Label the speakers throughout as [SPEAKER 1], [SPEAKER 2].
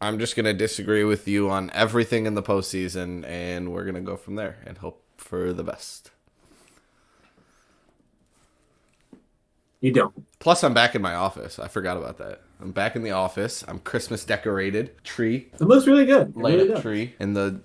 [SPEAKER 1] I'm just going to disagree with you on everything in the postseason, and we're going to go from there and hope for the best.
[SPEAKER 2] You don't.
[SPEAKER 1] Plus, I'm back in my office. I forgot about that. I'm back in the office. I'm Christmas decorated. Tree.
[SPEAKER 2] It looks really good. It
[SPEAKER 1] Light
[SPEAKER 2] really
[SPEAKER 1] up
[SPEAKER 2] does.
[SPEAKER 1] tree. And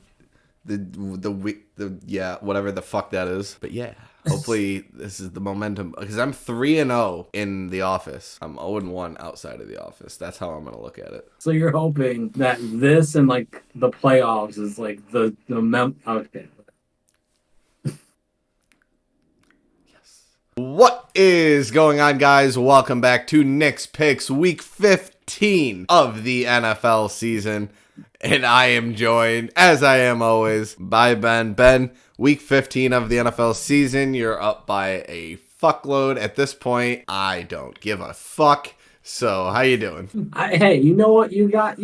[SPEAKER 1] yeah, whatever the fuck that is. But yeah, hopefully this is the momentum. Because I'm 3-0 in the office. I'm 0-1 outside of the office. That's how I'm going to look at it.
[SPEAKER 2] So you're hoping that this and like the playoffs is like okay.
[SPEAKER 1] What is going on, guys? Welcome back to Nick's Picks, week 15 of the NFL season. And I am joined, as I am always, by Ben. Ben, week 15 of the NFL season. You're up by a fuckload. At this point, I don't give a fuck. So, how you doing?
[SPEAKER 2] Hey, you know what? You got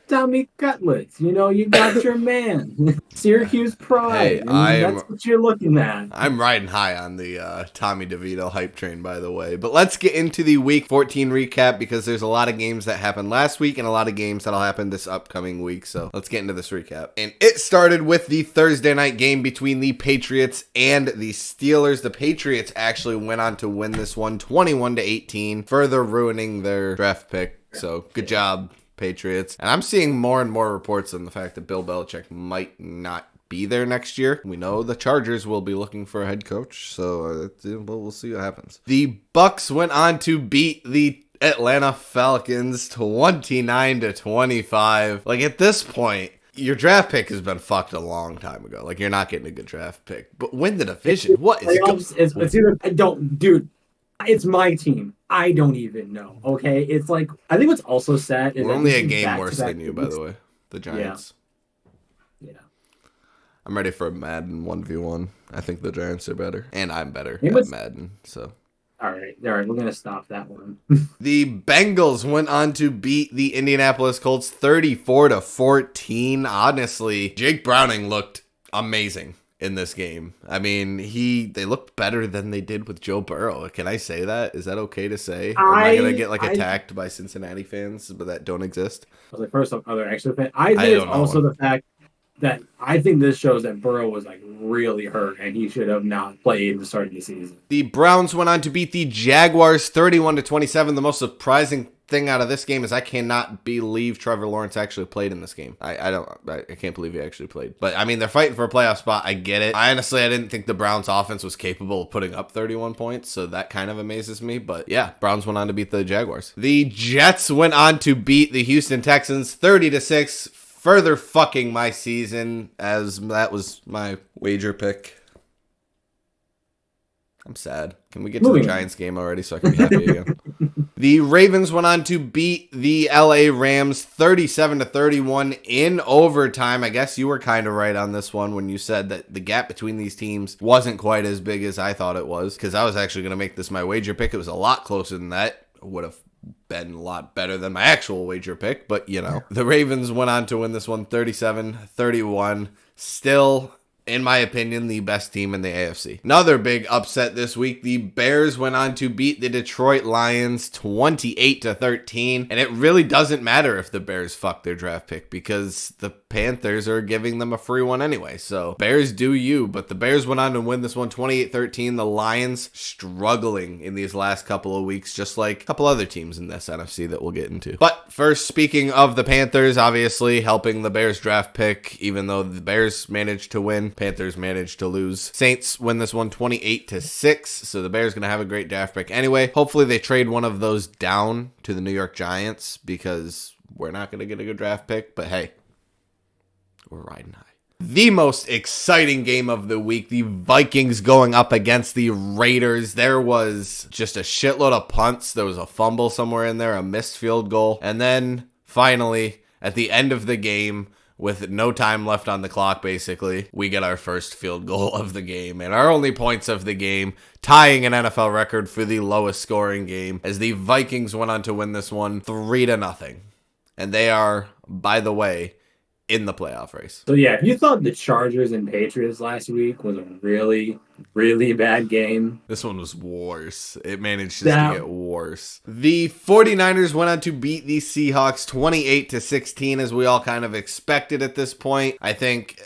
[SPEAKER 2] Tommy Cutlets. You know, you got your man, Syracuse pride.
[SPEAKER 1] Hey,
[SPEAKER 2] That's what you're looking at.
[SPEAKER 1] I'm riding high on the Tommy Devito hype train, by the way. But let's get into the Week 14 recap because there's a lot of games that happened last week and a lot of games that'll happen this upcoming week. So let's get into this recap. And it started with the Thursday night game between the Patriots and the Steelers. The Patriots actually went on to win this one 21-18, further ruining their draft pick. So good job, Patriots. And I'm seeing more and more reports on the fact that Bill Belichick might not be there next year. We know the Chargers will be looking for a head coach, so we'll see what happens. The Bucks went on to beat the Atlanta Falcons 29-25. Like, at this point, your draft pick has been fucked a long time ago. Like, you're not getting a good draft pick. But win the division. What is
[SPEAKER 2] It's either I don't, dude. It's my team. I don't even know. Okay, it's like I think what's also sad is
[SPEAKER 1] we're only a game worse than you, by the way. The Giants.
[SPEAKER 2] Yeah.
[SPEAKER 1] I'm ready for a Madden 1v1. I think the Giants are better. And I'm better
[SPEAKER 2] It
[SPEAKER 1] at
[SPEAKER 2] was-
[SPEAKER 1] Madden, so.
[SPEAKER 2] All right. We're gonna stop that one.
[SPEAKER 1] The Bengals went on to beat the Indianapolis Colts 34-14. Honestly, Jake Browning looked amazing in this game. I mean, they looked better than they did with Joe Burrow. Can I say that? Is that okay to say? Or am I gonna get attacked by Cincinnati fans but that don't exist?
[SPEAKER 2] I was like, first off, are there actually fans? I think it's also the fact that I think this shows that Burrow was like really hurt and he should have not played at the start of the season.
[SPEAKER 1] The Browns went on to beat the Jaguars 31-27. The most surprising thing out of this game is I cannot believe Trevor Lawrence actually played in this game. I can't believe he actually played. But I mean, they're fighting for a playoff spot. I get it. I didn't think the Browns offense was capable of putting up 31 points, so that kind of amazes me. But yeah, Browns went on to beat the Jaguars. The Jets went on to beat the Houston Texans 30-6, further fucking my season, as that was my wager pick. I'm sad. Can we get to the Giants game already so I can be happy again? The Ravens went on to beat the LA Rams 37-31 in overtime. I guess you were kind of right on this one when you said that the gap between these teams wasn't quite as big as I thought it was, because I was actually going to make this my wager pick. It was a lot closer than that. It would have been a lot better than my actual wager pick, but you know. The Ravens went on to win this one 37-31. Still, in my opinion, the best team in the AFC. Another big upset this week. The Bears went on to beat the Detroit Lions 28-13. And it really doesn't matter if the Bears fuck their draft pick because the Panthers are giving them a free one anyway. So Bears do you. But the Bears went on to win this one 28-13. The Lions struggling in these last couple of weeks, just like a couple other teams in this NFC that we'll get into. But first, speaking of the Panthers, obviously helping the Bears draft pick, even though the Bears managed to win, Panthers managed to lose. Saints win this one 28-6, so the Bears going to have a great draft pick anyway. Hopefully they trade one of those down to the New York Giants because we're not going to get a good draft pick, but hey, we're riding high. The most exciting game of the week, the Vikings going up against the Raiders. There was just a shitload of punts. There was a fumble somewhere in there, a missed field goal, and then finally, at the end of the game, with no time left on the clock, basically, we get our first field goal of the game and our only points of the game, tying an NFL record for the lowest scoring game as the Vikings went on to win this one 3-0. And they are, by the way, in the playoff race.
[SPEAKER 2] So yeah, if you thought the Chargers and Patriots last week was a really, really bad game,
[SPEAKER 1] this one was worse. It managed to get worse. The 49ers went on to beat the Seahawks 28-16, as we all kind of expected at this point. I think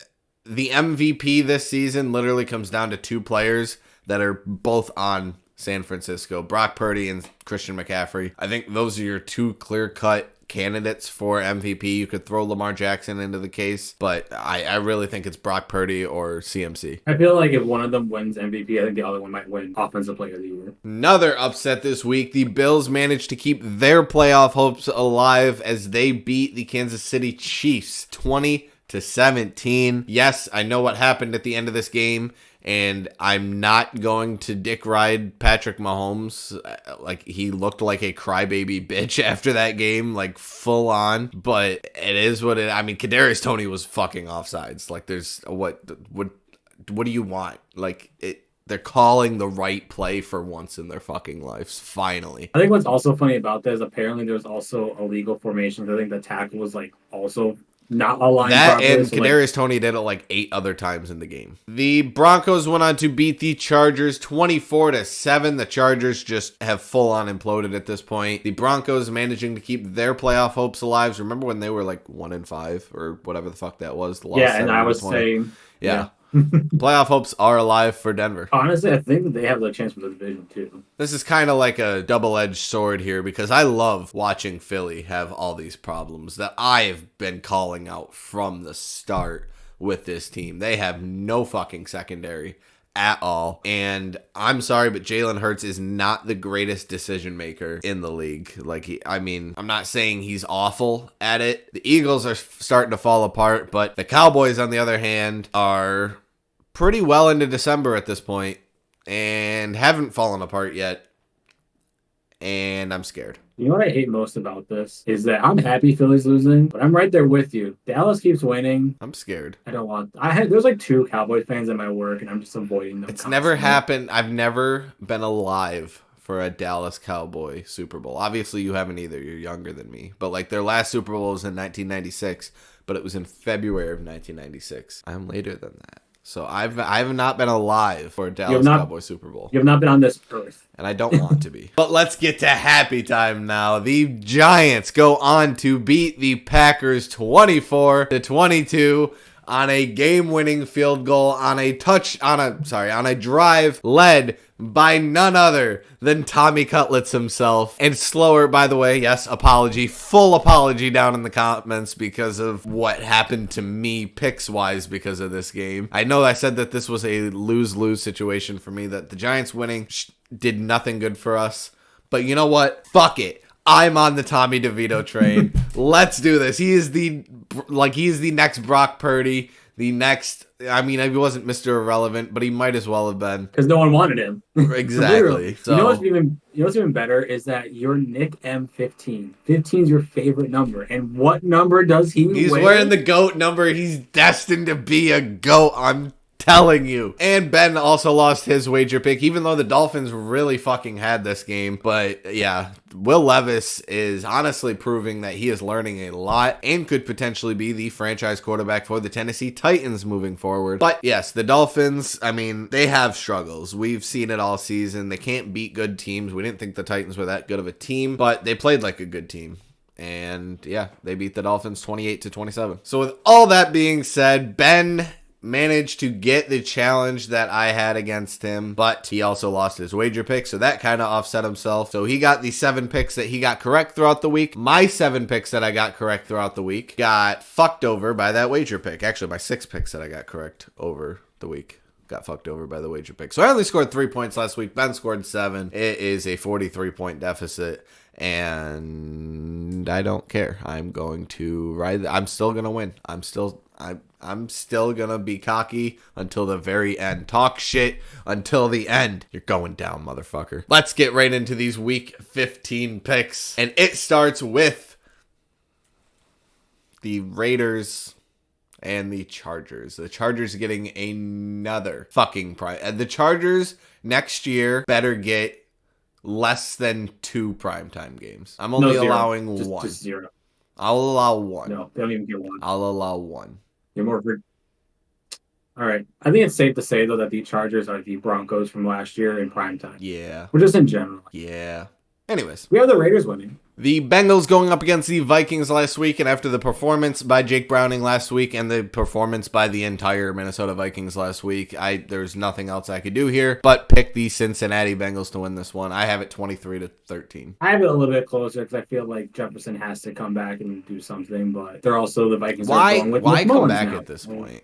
[SPEAKER 1] the MVP this season literally comes down to two players that are both on San Francisco, Brock Purdy and Christian McCaffrey. I think those are your two clear-cut candidates for MVP. You could throw Lamar Jackson into the case, but I really think it's Brock Purdy or CMC.
[SPEAKER 2] I feel like if one of them wins MVP, I think the other one might win Offensive Player of the Year.
[SPEAKER 1] Another upset this week. The Bills managed to keep their playoff hopes alive as they beat the Kansas City Chiefs 20-17. Yes, I know what happened at the end of this game, and I'm not going to dick ride Patrick Mahomes. Like, he looked like a crybaby bitch after that game, like full on. But it is what it. I mean, Kadarius Toney was fucking offsides. Like, there's what do you want? Like it. They're calling the right play for once in their fucking lives. Finally.
[SPEAKER 2] I think what's also funny about that is apparently there was also illegal formations. I think the tackle was like also not aligned
[SPEAKER 1] that
[SPEAKER 2] properly,
[SPEAKER 1] and
[SPEAKER 2] so
[SPEAKER 1] Kadarius Toney did it like 8 other times in the game. The Broncos went on to beat the Chargers 24-7. The Chargers just have full on imploded at this point. The Broncos managing to keep their playoff hopes alive. Remember when they were like 1-5 or whatever the fuck that was?
[SPEAKER 2] Yeah, and I was saying,
[SPEAKER 1] yeah. Playoff hopes are alive for Denver.
[SPEAKER 2] Honestly, I think that they have the chance for the division too.
[SPEAKER 1] This is kind of like a double-edged sword here because I love watching Philly have all these problems that I've been calling out from the start with this team. They have no fucking secondary at all. And I'm sorry, but Jalen Hurts is not the greatest decision maker in the league. Like, I'm not saying he's awful at it. The Eagles are starting to fall apart, but the Cowboys, on the other hand, are pretty well into December at this point and haven't fallen apart yet. And I'm scared.
[SPEAKER 2] You know what I hate most about this is that I'm happy Philly's losing, but I'm right there with you. Dallas keeps winning.
[SPEAKER 1] I'm scared.
[SPEAKER 2] There's like 2 Cowboys fans at my work, and I'm just avoiding them.
[SPEAKER 1] It's never happened. I've never been alive for a Dallas Cowboy Super Bowl. Obviously, you haven't either. You're younger than me. But like their last Super Bowl was in 1996, but it was in February of 1996. I'm later than that. So I have not been alive for a Dallas Cowboys Super Bowl.
[SPEAKER 2] You have not been on this earth.
[SPEAKER 1] And I don't want to be. But let's get to happy time now. The Giants go on to beat the Packers 24-22 on a game-winning field goal on a drive led by none other than Tommy Cutlets himself. And slower, by the way, yes, full apology down in the comments because of what happened to me picks-wise because of this game. I know I said that this was a lose-lose situation for me, that the Giants winning did nothing good for us. But you know what? Fuck it. I'm on the Tommy Devito train. Let's do this. He is the next Brock Purdy. He wasn't Mr. Irrelevant, but he might as well have been.
[SPEAKER 2] Because no one wanted him.
[SPEAKER 1] Exactly.
[SPEAKER 2] So. You know what's even better is that you're Nick M15. 15 is your favorite number. And what number does he wear?
[SPEAKER 1] He's wearing the GOAT number. He's destined to be a GOAT. I'm telling you. And Ben also lost his wager pick, even though the Dolphins really fucking had this game. But yeah, Will Levis is honestly proving that he is learning a lot and could potentially be the franchise quarterback for the Tennessee Titans moving forward. But yes, the Dolphins, they have struggles. We've seen it all season. They can't beat good teams. We didn't think the Titans were that good of a team, but they played like a good team. And yeah, they beat the Dolphins 28-27. So with all that being said, Ben managed to get the challenge that I had against him, but he also lost his wager pick, so that kind of offset himself. So he got the 7 picks that he got correct throughout the week. My 7 picks that I got correct throughout the week got fucked over by that wager pick. Actually, my 6 picks that I got correct over the week got fucked over by the wager pick. So I only scored 3 points last week. Ben scored 7. It is a 43-point deficit, and I don't care. I'm going to ride. I'm still going to win. I'm still going to be cocky until the very end. Talk shit until the end. You're going down, motherfucker. Let's get right into these week 15 picks. And it starts with the Raiders and the Chargers. The Chargers getting another fucking prime. The Chargers next year better get less than 2 primetime games. I'm only allowing 1.
[SPEAKER 2] Just 0.
[SPEAKER 1] I'll allow one.
[SPEAKER 2] No, they don't even get one.
[SPEAKER 1] I'll allow one.
[SPEAKER 2] You're more. All right. I think it's safe to say though that the Chargers are the Broncos from last year in prime time.
[SPEAKER 1] Yeah.
[SPEAKER 2] Or just in general.
[SPEAKER 1] Yeah. Anyways,
[SPEAKER 2] we have the Raiders winning.
[SPEAKER 1] The Bengals going up against the Vikings last week, and after the performance by Jake Browning last week and the performance by the entire Minnesota Vikings last week, there's nothing else I could do here but pick the Cincinnati Bengals to win this one. I have it 23-13.
[SPEAKER 2] I have it a little bit closer because I feel like Jefferson has to come back and do something, but they're also the Vikings.
[SPEAKER 1] Why come back now at this point?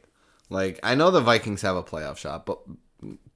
[SPEAKER 1] Like, I know the Vikings have a playoff shot, but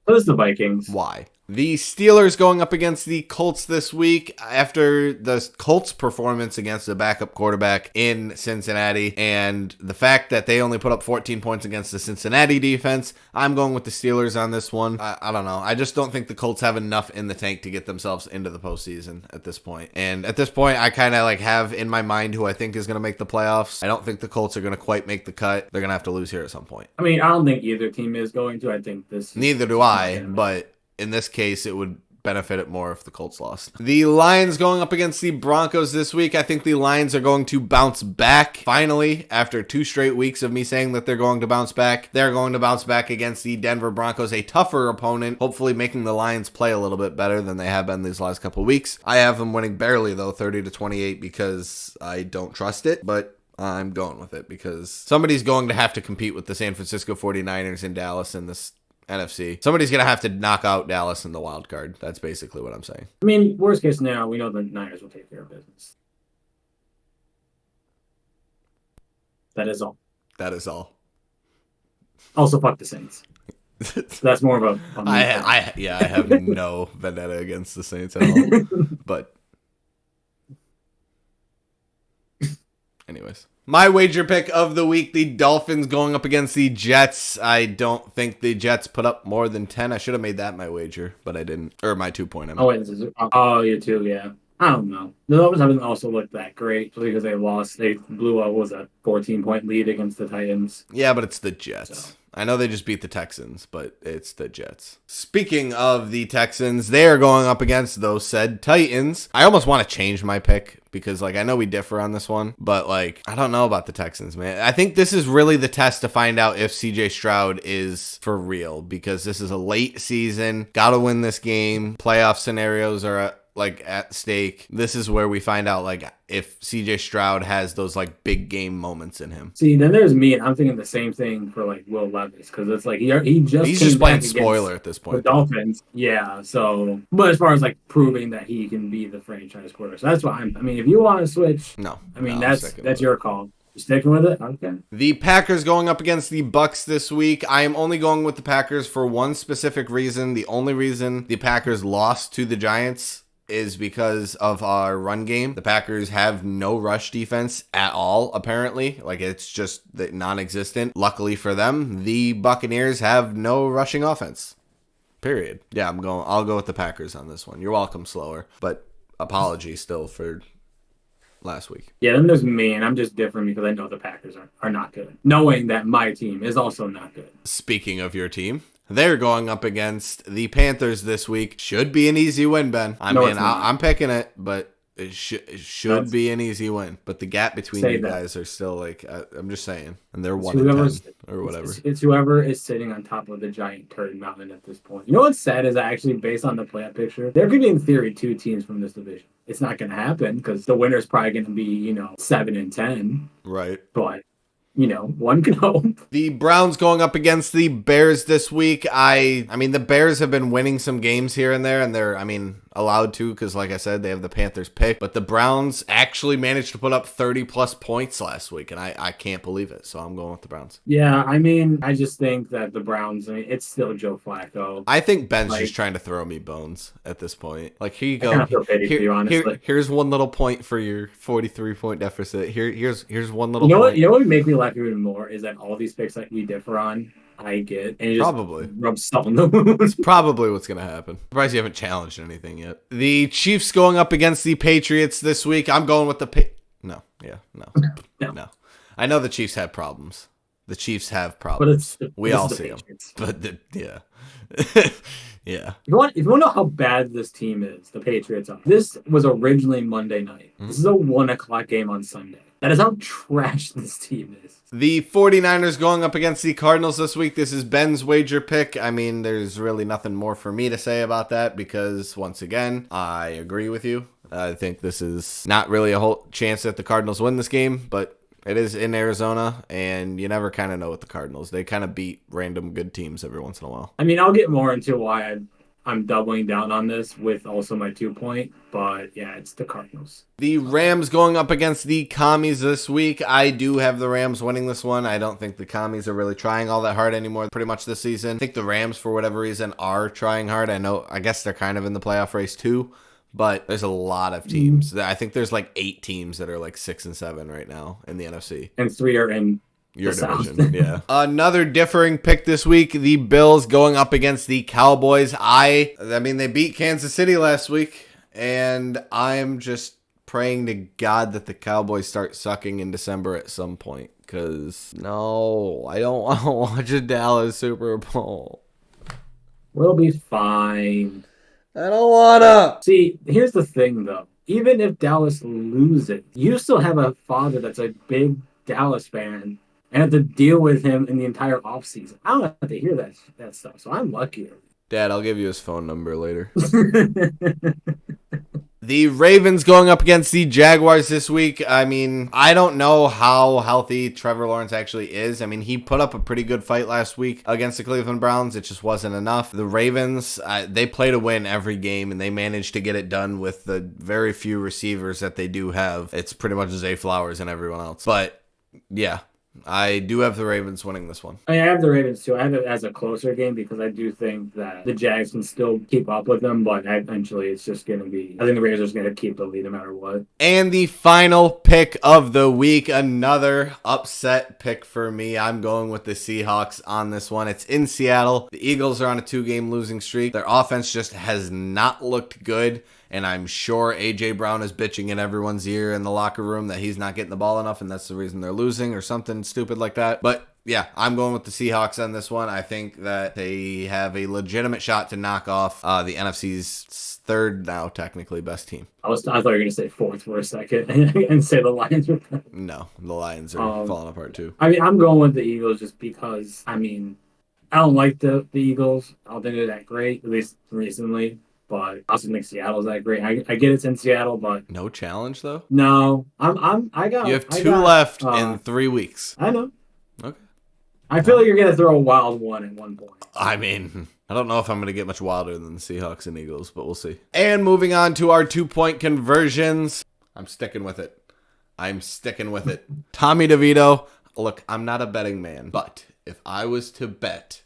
[SPEAKER 2] so is the Vikings.
[SPEAKER 1] Why? The Steelers going up against the Colts this week after the Colts' performance against the backup quarterback in Cincinnati and the fact that they only put up 14 points against the Cincinnati defense. I'm going with the Steelers on this one. I don't know. I just don't think the Colts have enough in the tank to get themselves into the postseason at this point. And at this point, I kind of have in my mind who I think is going to make the playoffs. I don't think the Colts are going to quite make the cut. They're going to have to lose here at some point.
[SPEAKER 2] I mean, I don't think either team is going to. I think this.
[SPEAKER 1] Neither do I, but in this case, it would benefit it more if the Colts lost. The Lions going up against the Broncos this week. I think the Lions are going to bounce back. Finally, after 2 straight weeks of me saying that they're going to bounce back, they're going to bounce back against the Denver Broncos, a tougher opponent, hopefully making the Lions play a little bit better than they have been these last couple of weeks. I have them winning barely, though, 30-28, because I don't trust it, but I'm going with it because somebody's going to have to compete with the San Francisco 49ers in Dallas in this NFC. Somebody's going to have to knock out Dallas in the wild card. That's basically what I'm saying.
[SPEAKER 2] I mean, worst case scenario, we know the Niners will take care of business. That is all.
[SPEAKER 1] That is all.
[SPEAKER 2] Also, fuck the Saints. So that's more of a
[SPEAKER 1] I have no vendetta against the Saints at all. But anyways. My wager pick of the week, the Dolphins going up against the Jets. I don't think the Jets put up more than 10. I should have made that my wager, but I didn't. Or my 2 point.
[SPEAKER 2] Oh, wait, you too, yeah. I don't know. The Dolphins haven't also looked that great because they lost. They blew out, what was a 14-point lead against the Titans.
[SPEAKER 1] Yeah, but it's the Jets. So. I know they just beat the Texans, but it's the Jets. Speaking of the Texans, they are going up against those said Titans. I almost want to change my pick because, I know we differ on this one, but, I don't know about the Texans, man. I think this is really the test to find out if CJ Stroud is for real because this is a late season. Got to win this game. Playoff scenarios are at stake. This is where we find out if CJ Stroud has those big game moments in him.
[SPEAKER 2] See, then there's me, and I'm thinking the same thing for Will Levis because it's he's
[SPEAKER 1] just playing spoiler at this point.
[SPEAKER 2] The Dolphins, yeah. So, but as far as proving that he can be the franchise quarterback, so that's what I mean, if you want to switch, that's your call. You sticking with it? Okay.
[SPEAKER 1] The Packers going up against the Bucks this week. I am only going with the Packers for one specific reason. The only reason the Packers lost to the Giants is because of our run game. The Packers have no rush defense at all, apparently. It's just non-existent. Luckily for them, the Buccaneers have no rushing offense. Period. Yeah, I'll go with the Packers on this one. You're welcome, Slower. But apology still for last week.
[SPEAKER 2] Yeah, then there's me, and I'm just different because I know the Packers are not good. Knowing that my team is also not good.
[SPEAKER 1] Speaking of your team, they're going up against the Panthers this week. Should be an easy win, Ben. I'm picking it, but it should be an easy win. But the gap between you guys are still I'm just saying. And they're 1-10 or whatever.
[SPEAKER 2] It's whoever is sitting on top of the giant turd mountain at this point. You know what's sad is actually based on the playoff picture, there could be in theory 2 teams from this division. It's not going to happen because the winner's probably going to be 7-10.
[SPEAKER 1] Right.
[SPEAKER 2] But one can hope.
[SPEAKER 1] The Browns going up against the Bears this week. I mean, the Bears have been winning some games here and there, and they're, allowed to because, like I said, they have the Panthers pick. But the Browns actually managed to put up 30-plus points last week, and I can't believe it. So I'm going with the Browns.
[SPEAKER 2] Yeah, I just think that the Browns, it's still Joe Flacco.
[SPEAKER 1] I think Ben's just trying to throw me bones at this point. Here you go.
[SPEAKER 2] I feel pity for you, honestly.
[SPEAKER 1] Here's one little point for your 43-point deficit. Here's one little
[SPEAKER 2] point. You know what would make me laugh even more is that all these picks that we differ on, I get, and just
[SPEAKER 1] probably
[SPEAKER 2] rub salt in the wound.
[SPEAKER 1] It's probably what's going to happen. Surprised you haven't challenged anything yet. The Chiefs going up against the Patriots this week. I'm going with the No. I know the Chiefs have problems. The Chiefs have problems. We all see them. But yeah. Yeah.
[SPEAKER 2] If you want to know how bad this team is, the Patriots are. This was originally Monday night. This is a 1:00 game on Sunday. That is how trash this team is.
[SPEAKER 1] The 49ers going up against the Cardinals this week. This is Ben's wager pick. I mean, there's really nothing more for me to say about that because, once again, I agree with you. I think this is not really a whole chance that the Cardinals win this game, but it is in Arizona, and you never kind of know with the Cardinals. They kind of beat random good teams every once in a while.
[SPEAKER 2] I mean, I'll get more into why I'm doubling down on this with also my 2-point, but yeah, it's the Cardinals.
[SPEAKER 1] The Rams going up against the Commies this week. I do have the Rams winning this one. I don't think the Commies are really trying all that hard anymore pretty much this season. I think the Rams, for whatever reason, are trying hard. I guess they're kind of in the playoff race too, but there's a lot of teams. I think there's like 8 teams that are like 6-7 right now in the NFC.
[SPEAKER 2] And 3 are in
[SPEAKER 1] your division. Yeah. Another differing pick this week. The Bills going up against the Cowboys. I mean, they beat Kansas City last week, and I'm just praying to God that the Cowboys start sucking in December at some point. Because, no, I don't want to watch a Dallas Super Bowl.
[SPEAKER 2] We'll be fine.
[SPEAKER 1] I don't want to.
[SPEAKER 2] See, here's the thing, though. Even if Dallas loses, you still have a father that's a big Dallas fan and have to deal with him in the entire offseason. I don't have to hear that stuff, so I'm luckier.
[SPEAKER 1] Dad, I'll give you his phone number later. The Ravens going up against the Jaguars this week. I mean, I don't know how healthy Trevor Lawrence actually is. I mean, he put up a pretty good fight last week against the Cleveland Browns. It just wasn't enough. The Ravens, they play to win every game, and they managed to get it done with the very few receivers that they do have. It's pretty much Zay Flowers and everyone else. But, yeah. I do have the Ravens winning this one.
[SPEAKER 2] I have the Ravens too. I have it as a closer game because I do think that the Jags can still keep up with them, but eventually it's just going to be, I think the Ravens are going to keep the lead no matter what.
[SPEAKER 1] And the final pick of the week, another upset pick for me. I'm going with the Seahawks on this one. It's in Seattle. The Eagles are on a 2-game losing streak. Their offense just has not looked good. And I'm sure A.J. Brown is bitching in everyone's ear in the locker room that he's not getting the ball enough, and that's the reason they're losing or something stupid like that. But, yeah, I'm going with the Seahawks on this one. I think that they have a legitimate shot to knock off the NFC's third, now technically, best team.
[SPEAKER 2] I thought you were going to say fourth for a second and say the Lions were better.
[SPEAKER 1] No, the Lions are falling apart too.
[SPEAKER 2] I mean, I'm going with the Eagles just because, I mean, I don't like the Eagles. I don't think they're that great, at least recently. But I also think Seattle's that great. I get it's in Seattle, but
[SPEAKER 1] no challenge though.
[SPEAKER 2] No, you
[SPEAKER 1] have 2 left in 3 weeks.
[SPEAKER 2] I know.
[SPEAKER 1] Okay.
[SPEAKER 2] I feel like you're gonna throw a wild one at one point.
[SPEAKER 1] I mean, I don't know if I'm gonna get much wilder than the Seahawks and Eagles, but we'll see. And moving on to our 2-point conversions, I'm sticking with it. Tommy DeVito. Look, I'm not a betting man, but if I was to bet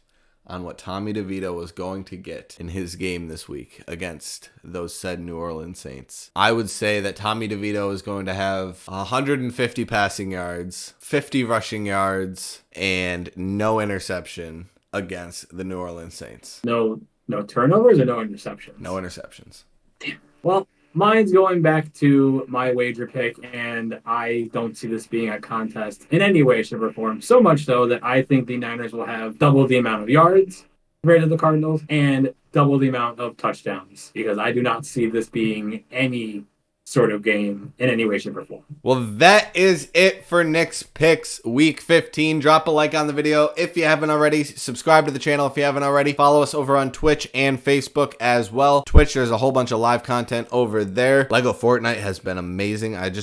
[SPEAKER 1] on what Tommy DeVito was going to get in his game this week against those said New Orleans Saints, I would say that Tommy DeVito is going to have 150 passing yards, 50 rushing yards, and no interception against the New Orleans Saints.
[SPEAKER 2] No turnovers or no interceptions?
[SPEAKER 1] No interceptions.
[SPEAKER 2] Damn. Well, mine's going back to my wager pick, and I don't see this being a contest in any way, shape, or form. So much so that I think the Niners will have double the amount of yards compared to the Cardinals and double the amount of touchdowns, because I do not see this being any sort of game in any way, shape, or form.
[SPEAKER 1] Well, that is it for Nick's Picks Week 15. Drop a like on the video if you haven't already. Subscribe to the channel if you haven't already. Follow us over on Twitch and Facebook as well. Twitch, there's a whole bunch of live content over there. Lego Fortnite has been amazing. I've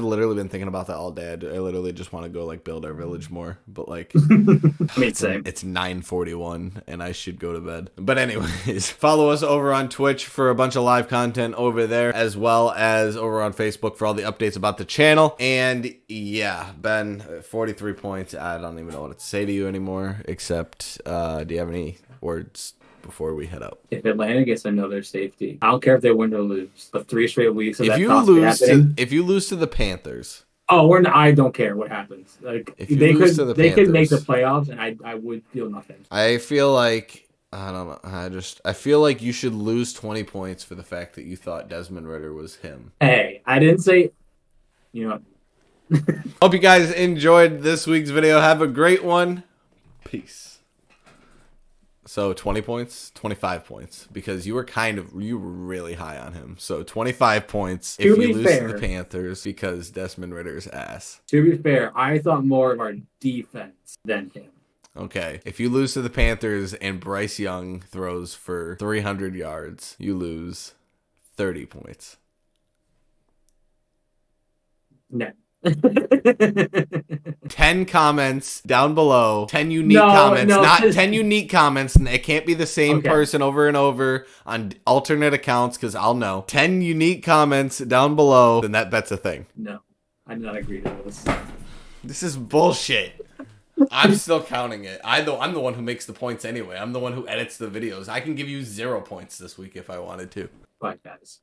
[SPEAKER 1] literally been thinking about that all day. I literally just want to go build our village more, but
[SPEAKER 2] same.
[SPEAKER 1] It's 9:41 and I should go to bed. But anyways, follow us over on Twitch for a bunch of live content over there, as well as over on Facebook for all the updates about the channel. And yeah, Ben, 43 points. I don't even know what to say to you anymore, except do you have any words before we head out?
[SPEAKER 2] If Atlanta gets another safety, I don't care if they win or lose, but 3 straight weeks of
[SPEAKER 1] if you lose to the Panthers,
[SPEAKER 2] I don't care what happens.
[SPEAKER 1] If you lose to the Panthers,
[SPEAKER 2] they could make the playoffs, and I would feel nothing.
[SPEAKER 1] I feel like, I don't know. I feel like you should lose 20 points for the fact that you thought Desmond Ridder was him.
[SPEAKER 2] Hey, I didn't say,
[SPEAKER 1] Hope you guys enjoyed this week's video. Have a great one. Peace. So 20 points, 25 points, because you were really high on him. So 25 points if you lose to the Panthers because Desmond Ritter's ass.
[SPEAKER 2] To be fair, I thought more of our defense than him.
[SPEAKER 1] Okay, if you lose to the Panthers and Bryce Young throws for 300 yards, you lose 30 points.
[SPEAKER 2] No.
[SPEAKER 1] 10 comments down below, 10 unique comments, not 10 unique comments. It can't be the same person over and over on alternate accounts because I'll know. 10 unique comments down below, then that bet's a thing.
[SPEAKER 2] No, I do not agree to this.
[SPEAKER 1] This is bullshit. I'm still counting it. I'm the one who makes the points anyway. I'm the one who edits the videos. I can give you 0 points this week if I wanted to.
[SPEAKER 2] Bye, guys.